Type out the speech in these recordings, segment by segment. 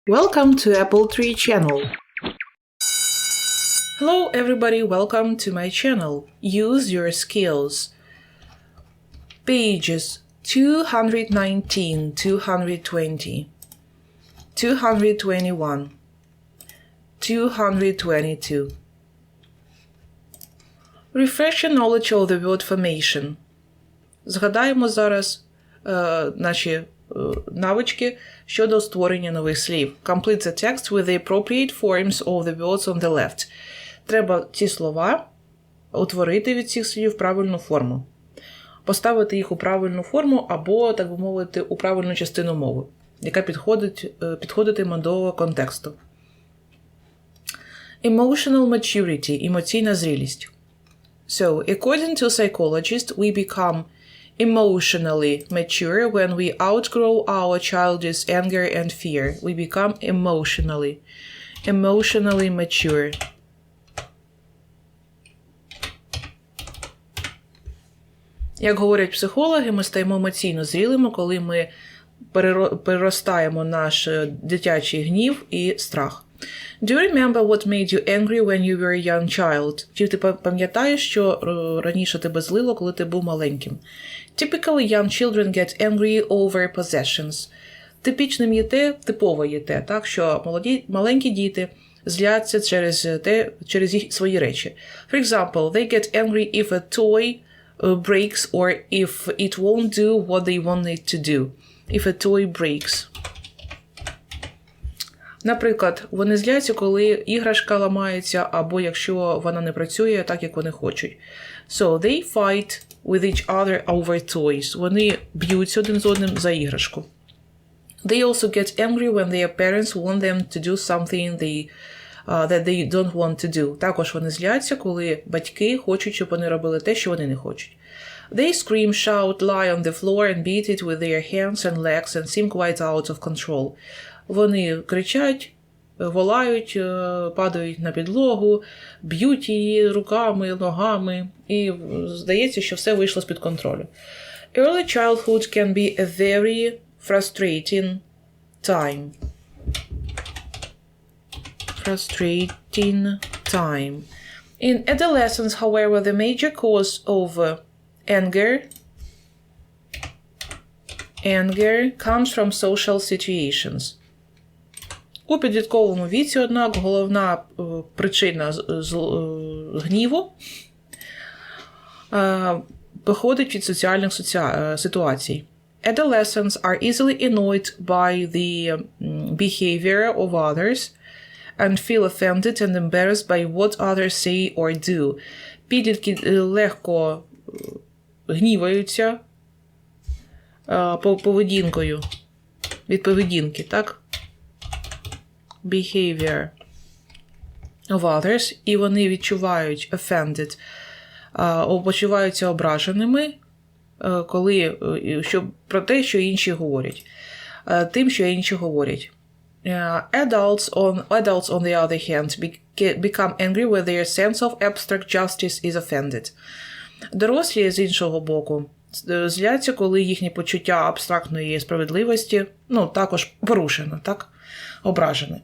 Welcome to Apple Tree channel. Hello everybody, welcome to my channel. Use your skills. Pages 219, 220, 221, 222. Refresh your knowledge of the word formation. Згадаємо зараз наші навички щодо створення нових слів. Complete the text with the appropriate forms of the words on the left. Треба ці слова утворити від цих слів правильну форму. Поставити їх у правильну форму або, так би мовити, у правильну частину мови, яка підходитиме до контексту. Emotional maturity – емоційна зрілість. So, according to psychologists, we become emotionally mature when we outgrow our childish anger and fear. We become emotionally mature. Як говорять психологи, ми стаємо емоційно зрілими, коли ми переростаємо наш дитячий гнів і страх. Do you remember what made you angry when you were a young child? Чи ти пам'ятаєш, що раніше тебе злило, коли ти був маленьким? Typically, young children get angry over possessions. Типічним є те, типово є те, так, що маленькі діти зляться через їх свої речі. For example, they get angry if a toy breaks or if it won't do what they want it to do. If a toy breaks. Наприклад, вони зляться, коли іграшка ламається, або якщо вона не працює так, як вони хочуть. So, they fight with each other over toys. Вони б'ються один з одним за іграшку. They also get angry when their parents want them to do something that they don't want to do. Також вони зляться, коли батьки хочуть, щоб вони робили те, що вони не хочуть. They scream, shout, lie on the floor and beat it with their hands and legs and seem quite out of control. Вони кричать, волають, падають на підлогу, б'ють її руками, ногами, і здається, що все вийшло з-під контролю. Early childhood can be a very frustrating time. In adolescence, however, the major cause of anger comes from social situations. У підлітковому віці, однак, головна причина гніву походить від соціальних ситуацій. Adolescents are easily annoyed by the behavior of others and feel offended and embarrassed by what others say or do. Підлітки легко гніваються від поведінки, так? Behavior of others, і вони відчувають offended, почуваються ображеними, про те, що інші говорять. Тим, що інші говорять. Adults, on the other hand, become angry when their sense of abstract justice is offended. Дорослі, з іншого боку, зляться, коли їхнє почуття абстрактної справедливості, також порушено, так? Ображене.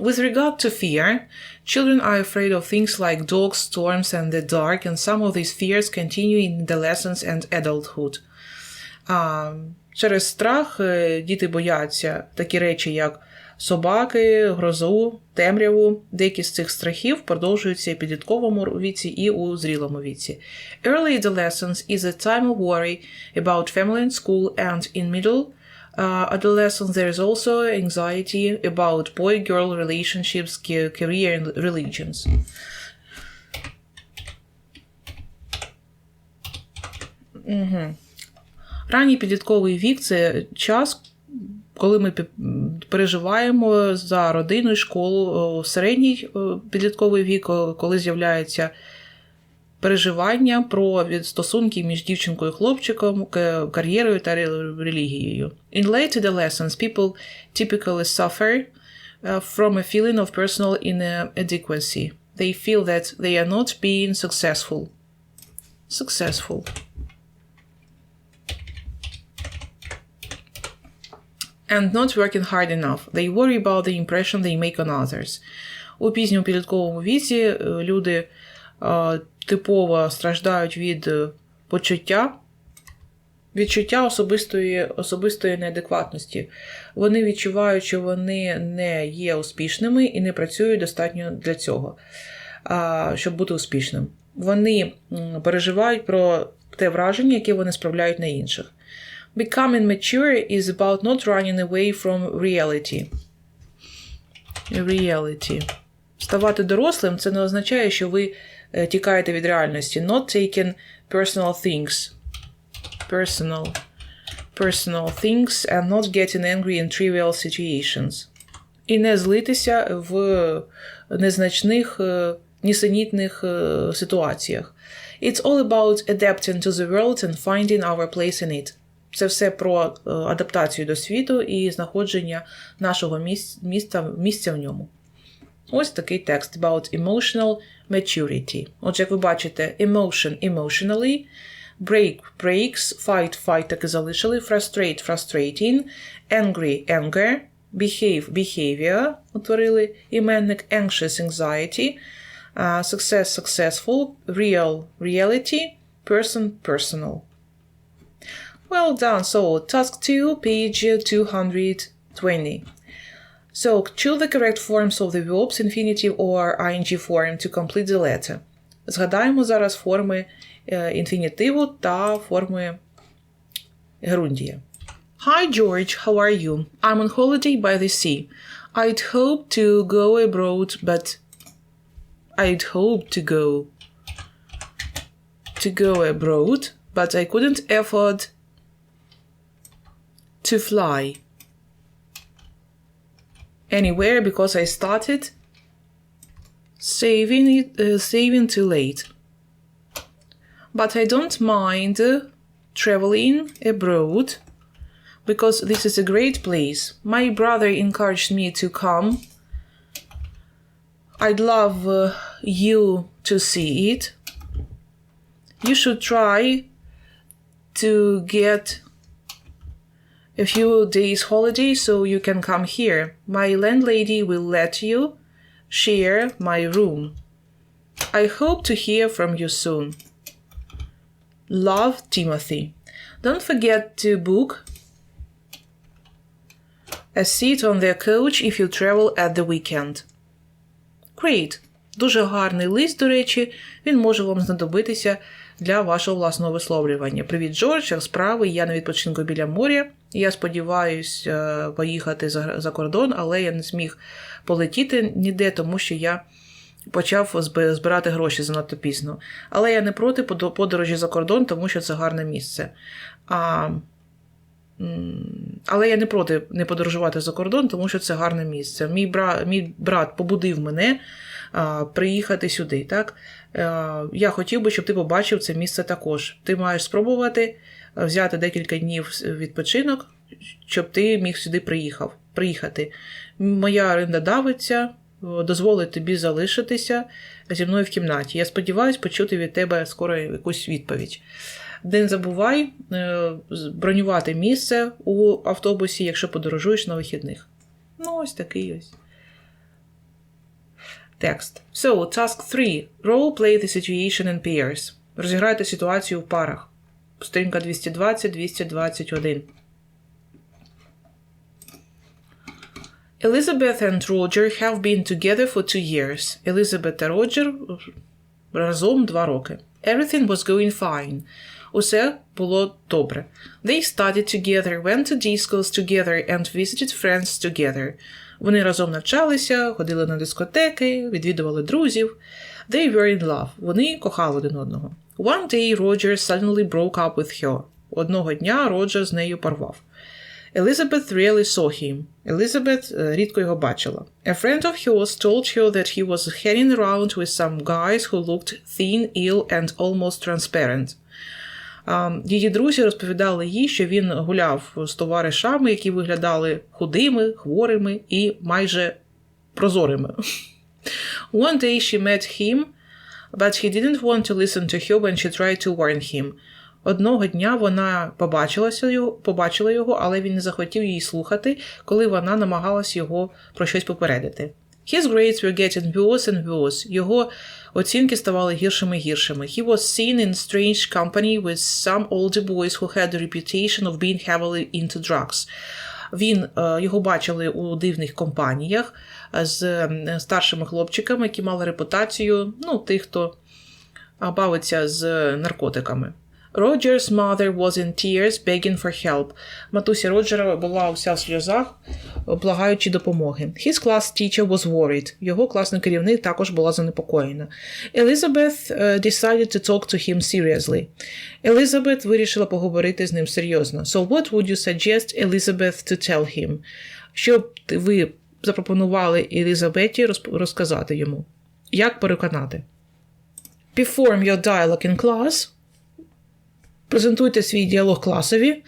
With regard to fear, children are afraid of things like dogs, storms, and the dark, and some of these fears continue in adolescence and adulthood. Через страх діти бояться такі речі, як собаки, грозу, темряву. Деякі з цих страхів продовжуються і в підлітковому віці, і у зрілому віці. Early adolescence is a time of worry about family and school, and in middle adolescence there is also anxiety about boy-girl relationships, career and religions. Ранній підлітковий вік – це час, коли ми переживаємо за родину і школу. Середній підлітковий вік, коли з'являється переживання про стосунки між дівчинкою і хлопчиком, кар'єрою та релігією. In late adolescence, people typically suffer from a feeling of personal inadequacy. They feel that they are not being successful. and not working hard enough. They worry about the impression they make on others. У пізньому підлітковому віці люди типово страждають від відчуття особистої неадекватності. Вони відчувають, що вони не є успішними і не працюють достатньо для цього, щоб бути успішним. Вони переживають про те враження, яке вони справляють на інших. Becoming mature is about not running away from reality. Ставати дорослим – це не означає, що ви тікаєте від реальності. Not taking personal things and not getting angry in trivial situations. І не злитися в незначних, нісенітних ситуаціях. It's all about adapting to the world and finding our place in it. Це все про адаптацію до світу і знаходження нашого місця в ньому. Ось такий текст about emotional maturity. Отже, як ви бачите, emotion – emotionally, break – breaks, fight – так і залишили, frustrate – frustrating, angry – anger, behave – behavior, утворили іменник, anxious – anxiety, success – successful, real – reality, person – personal. Well done. So, task 2, page 220. So, choose the correct forms of the verbs, infinitive or ing form to complete the letter. Згадаємо зараз форми інфінітиву та форми герундія. Hi, George. How are you? I'm on holiday by the sea. I'd hoped to go abroad, but I couldn't afford to fly anywhere because I started saving too late. But I don't mind traveling abroad because this is a great place. My brother encouraged me to come. I'd love you to see it. You should try to get a few days holiday so you can come here. My landlady will let you share my room. I hope to hear from you soon. Love, Timothy. Don't forget to book a seat on their coach if you travel at the weekend. Great. Дуже гарний лист, до речі, він може вам знадобитися для вашого власного висловлювання. Привіт, Джордж, як справи? Я на відпочинку біля моря. Я сподіваюся поїхати за кордон, але я не зміг полетіти ніде, тому що я почав збирати гроші занадто пізно. Але я не проти подорожі за кордон, тому що це гарне місце. Але я не проти не подорожувати за кордон, тому що це гарне місце. Мій брат побудив мене приїхати сюди. Так? Я хотів би, щоб ти побачив це місце також. Ти маєш спробувати взяти декілька днів відпочинок, щоб ти міг сюди приїхати. Моя оренда давиться, дозволить тобі залишитися зі мною в кімнаті. Я сподіваюся почути від тебе скоро якусь відповідь. Не забувай бронювати місце у автобусі, якщо подорожуєш на вихідних. Ну, ось такий ось текст. So, task 3. Role play the situation in pairs. Розіграйте ситуацію в парах. Сторінка 220-221. Elizabeth and Roger have been together for 2 years. Elizabeth та Роджер разом 2 роки. Everything was going fine. Усе було добре. They studied together, went to discos together and visited friends together. Вони разом навчалися, ходили на дискотеки, відвідували друзів. They were in love. Вони кохали один одного. One day Roger suddenly broke up with her. Одного дня Роджер з нею порвав. Elizabeth rarely saw him. Елізабет рідко його бачила. A friend of hers told her that he was hanging around with some guys who looked thin, ill and almost transparent. Її друзі розповідали їй, що він гуляв з товаришами, які виглядали худими, хворими і майже прозорими. One day she met him, but he didn't want to listen to her when she tried to warn him. Одного дня вона побачила його, але він не захотів її слухати, коли вона намагалась його про щось попередити. His grades were getting worse and worse. Його оцінки ставали гіршими і гіршими. He was seen in strange company with some older boys who had the reputation of being heavily into drugs. Його бачили у дивних компаніях з старшими хлопчиками, які мали репутацію, тих, хто бавиться з наркотиками. Roger's mother was in tears, begging for help. Матуся Роджера була вся в сльозах, благаючи допомоги. His class teacher was worried. Його класний керівник також була занепокоєна. Elizabeth decided to talk to him seriously. Елізабет вирішила поговорити з ним серйозно. So what would you suggest Elizabeth to tell him? Що б ви запропонували Елізабеті розказати йому? Як переконати? Perform your dialogue in class. Презентуйте свій діалог класові.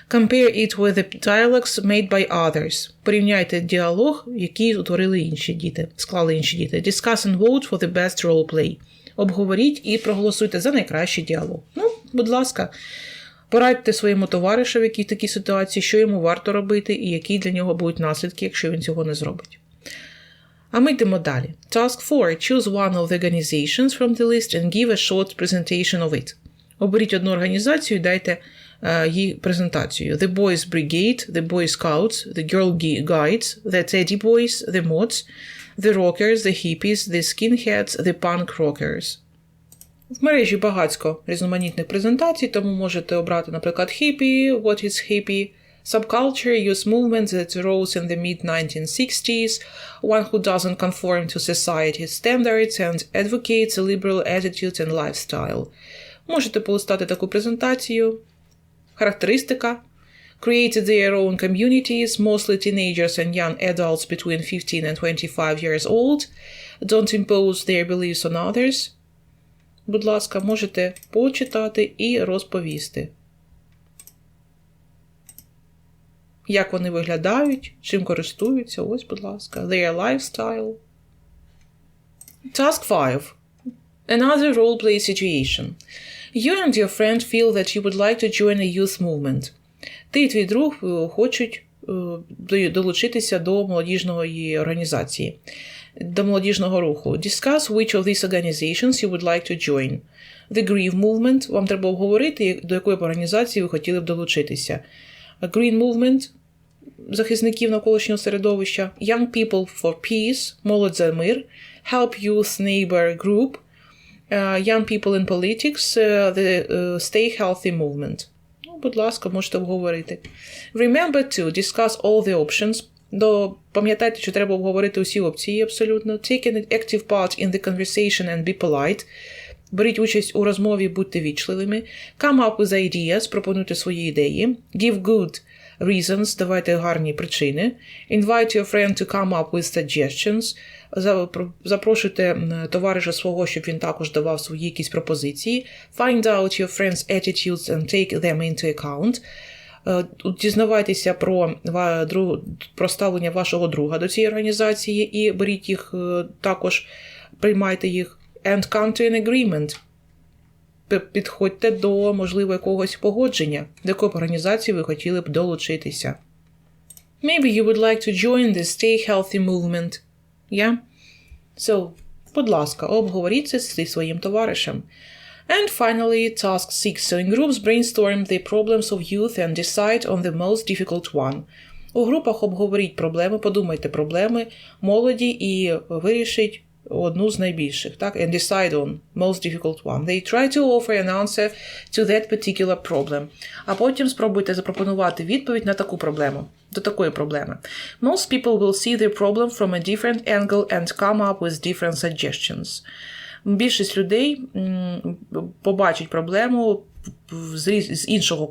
Compare it with the dialogues made by others. Порівняйте діалог, який утворили інші діти, склали інші діти. Discuss and vote for the best role play. Обговоріть і проголосуйте за найкращий діалог. Будь ласка, порадьте своєму товаришеві, який в такій ситуації, що йому варто робити і які для нього будуть наслідки, якщо він цього не зробить. А ми йдемо далі. Task 4. Choose one of the organizations from the list and give a short presentation of it. Оберіть одну організацію і дайте їй презентацію. The Boys Brigade, The Boy Scouts, The Girl Guides, The Teddy Boys, The Mods, The Rockers, The Hippies, The Skinheads, The Punk Rockers. В мережі багатько різноманітних презентацій, тому можете обрати, наприклад, Hippie, What is Hippie, Subculture, Youth Movement that arose in the mid-1960s, one who doesn't conform to society's standards and advocates a liberal attitude and lifestyle. Можете полистати таку презентацію. Характеристика. Created their own communities, mostly teenagers and young adults between 15 and 25 years old. Don't impose their beliefs on others. Будь ласка, можете почитати і розповісти. Як вони виглядають, чим користуються. Ось, будь ласка. Their lifestyle. Task 5. Another role-play situation. You and your friend feel that you would like to join a youth movement. Ти і твій друг хочуть долучитися до молодіжної організації, до молодіжного руху. Discuss which of these organizations you would like to join. The Grieve Movement. Вам треба обговорити, до якої б організації ви хотіли б долучитися. Green Movement – захисників навколишнього середовища. Young People for Peace – молодь за мир. Help Youth Neighbor Group – Young People in Politics, the Stay Healthy Movement. Будь ласка, можете обговорити. Remember to discuss all the options. Пам'ятайте, що треба обговорити усі опції абсолютно. Take an active part in the conversation and be polite. Беріть участь у розмові, будьте вічливими. Come up with ideas, пропонуйте свої ідеї. Give good reasons, давайте гарні причини. Invite your friend to come up with suggestions. Запрошуйте товариша свого, щоб він також давав свої якісь пропозиції. Find out your friend's attitudes and take them into account. Дізнавайтеся про ставлення вашого друга до цієї організації і беріть їх також, приймайте їх. And come to an agreement. Підходьте до, можливо, якогось погодження, до якої організації ви хотіли б долучитися. Maybe you would like to join the Stay Healthy movement. Yeah? So, будь ласка, обговоріть це зі своїм товаришем. And finally, task 6. So in groups brainstorm the problems of youth and decide on the most difficult one. У групах обговоріть проблеми, подумайте проблеми молоді і вирішіть одну з найбільших, так? And decide on most difficult one. They try to offer an answer to that particular problem. А потім спробуйте запропонувати відповідь на таку проблему, до такої проблеми. Most people will see the problem from a different angle and come up with different suggestions. Більшість людей побачить проблему з іншого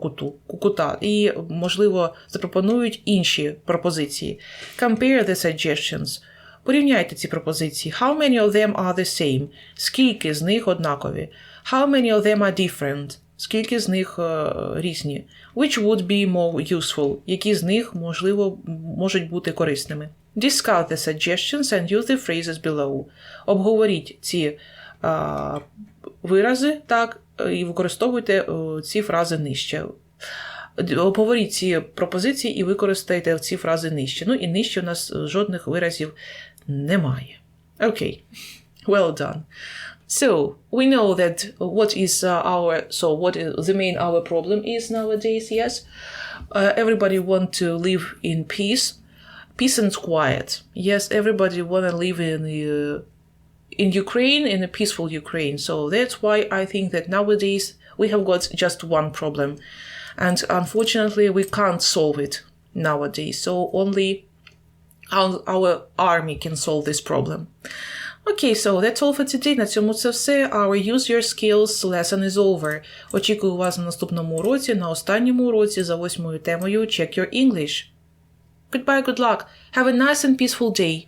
кута і, можливо, запропонують інші пропозиції. Compare the suggestions. Порівняйте ці пропозиції. How many of them are the same? Скільки з них однакові? How many of them are different? Скільки з них різні? Which would be more useful? Які з них, можливо, можуть бути корисними? Discuss the suggestions and use the phrases below. Обговоріть ці вирази, так, і використовуйте ці фрази нижче. Обговоріть ці пропозиції і використайте ці фрази нижче. Ну і нижче у нас жодних виразів немає. Окей. Well done. So, we know that what the main our problem is nowadays, yes? Everybody want to live in peace and quiet. Yes, everybody want to live in Ukraine, in a peaceful Ukraine. So that's why I think that nowadays we have got just one problem. And unfortunately, we can't solve it nowadays. So only our army can solve this problem. Okay, so that's all for today. На цьому це все. Our Use Your Skills lesson is over. Очікую вас на наступному уроці, на останньому уроці за 8-ю темою Check Your English. Goodbye, good luck. Have a nice and peaceful day.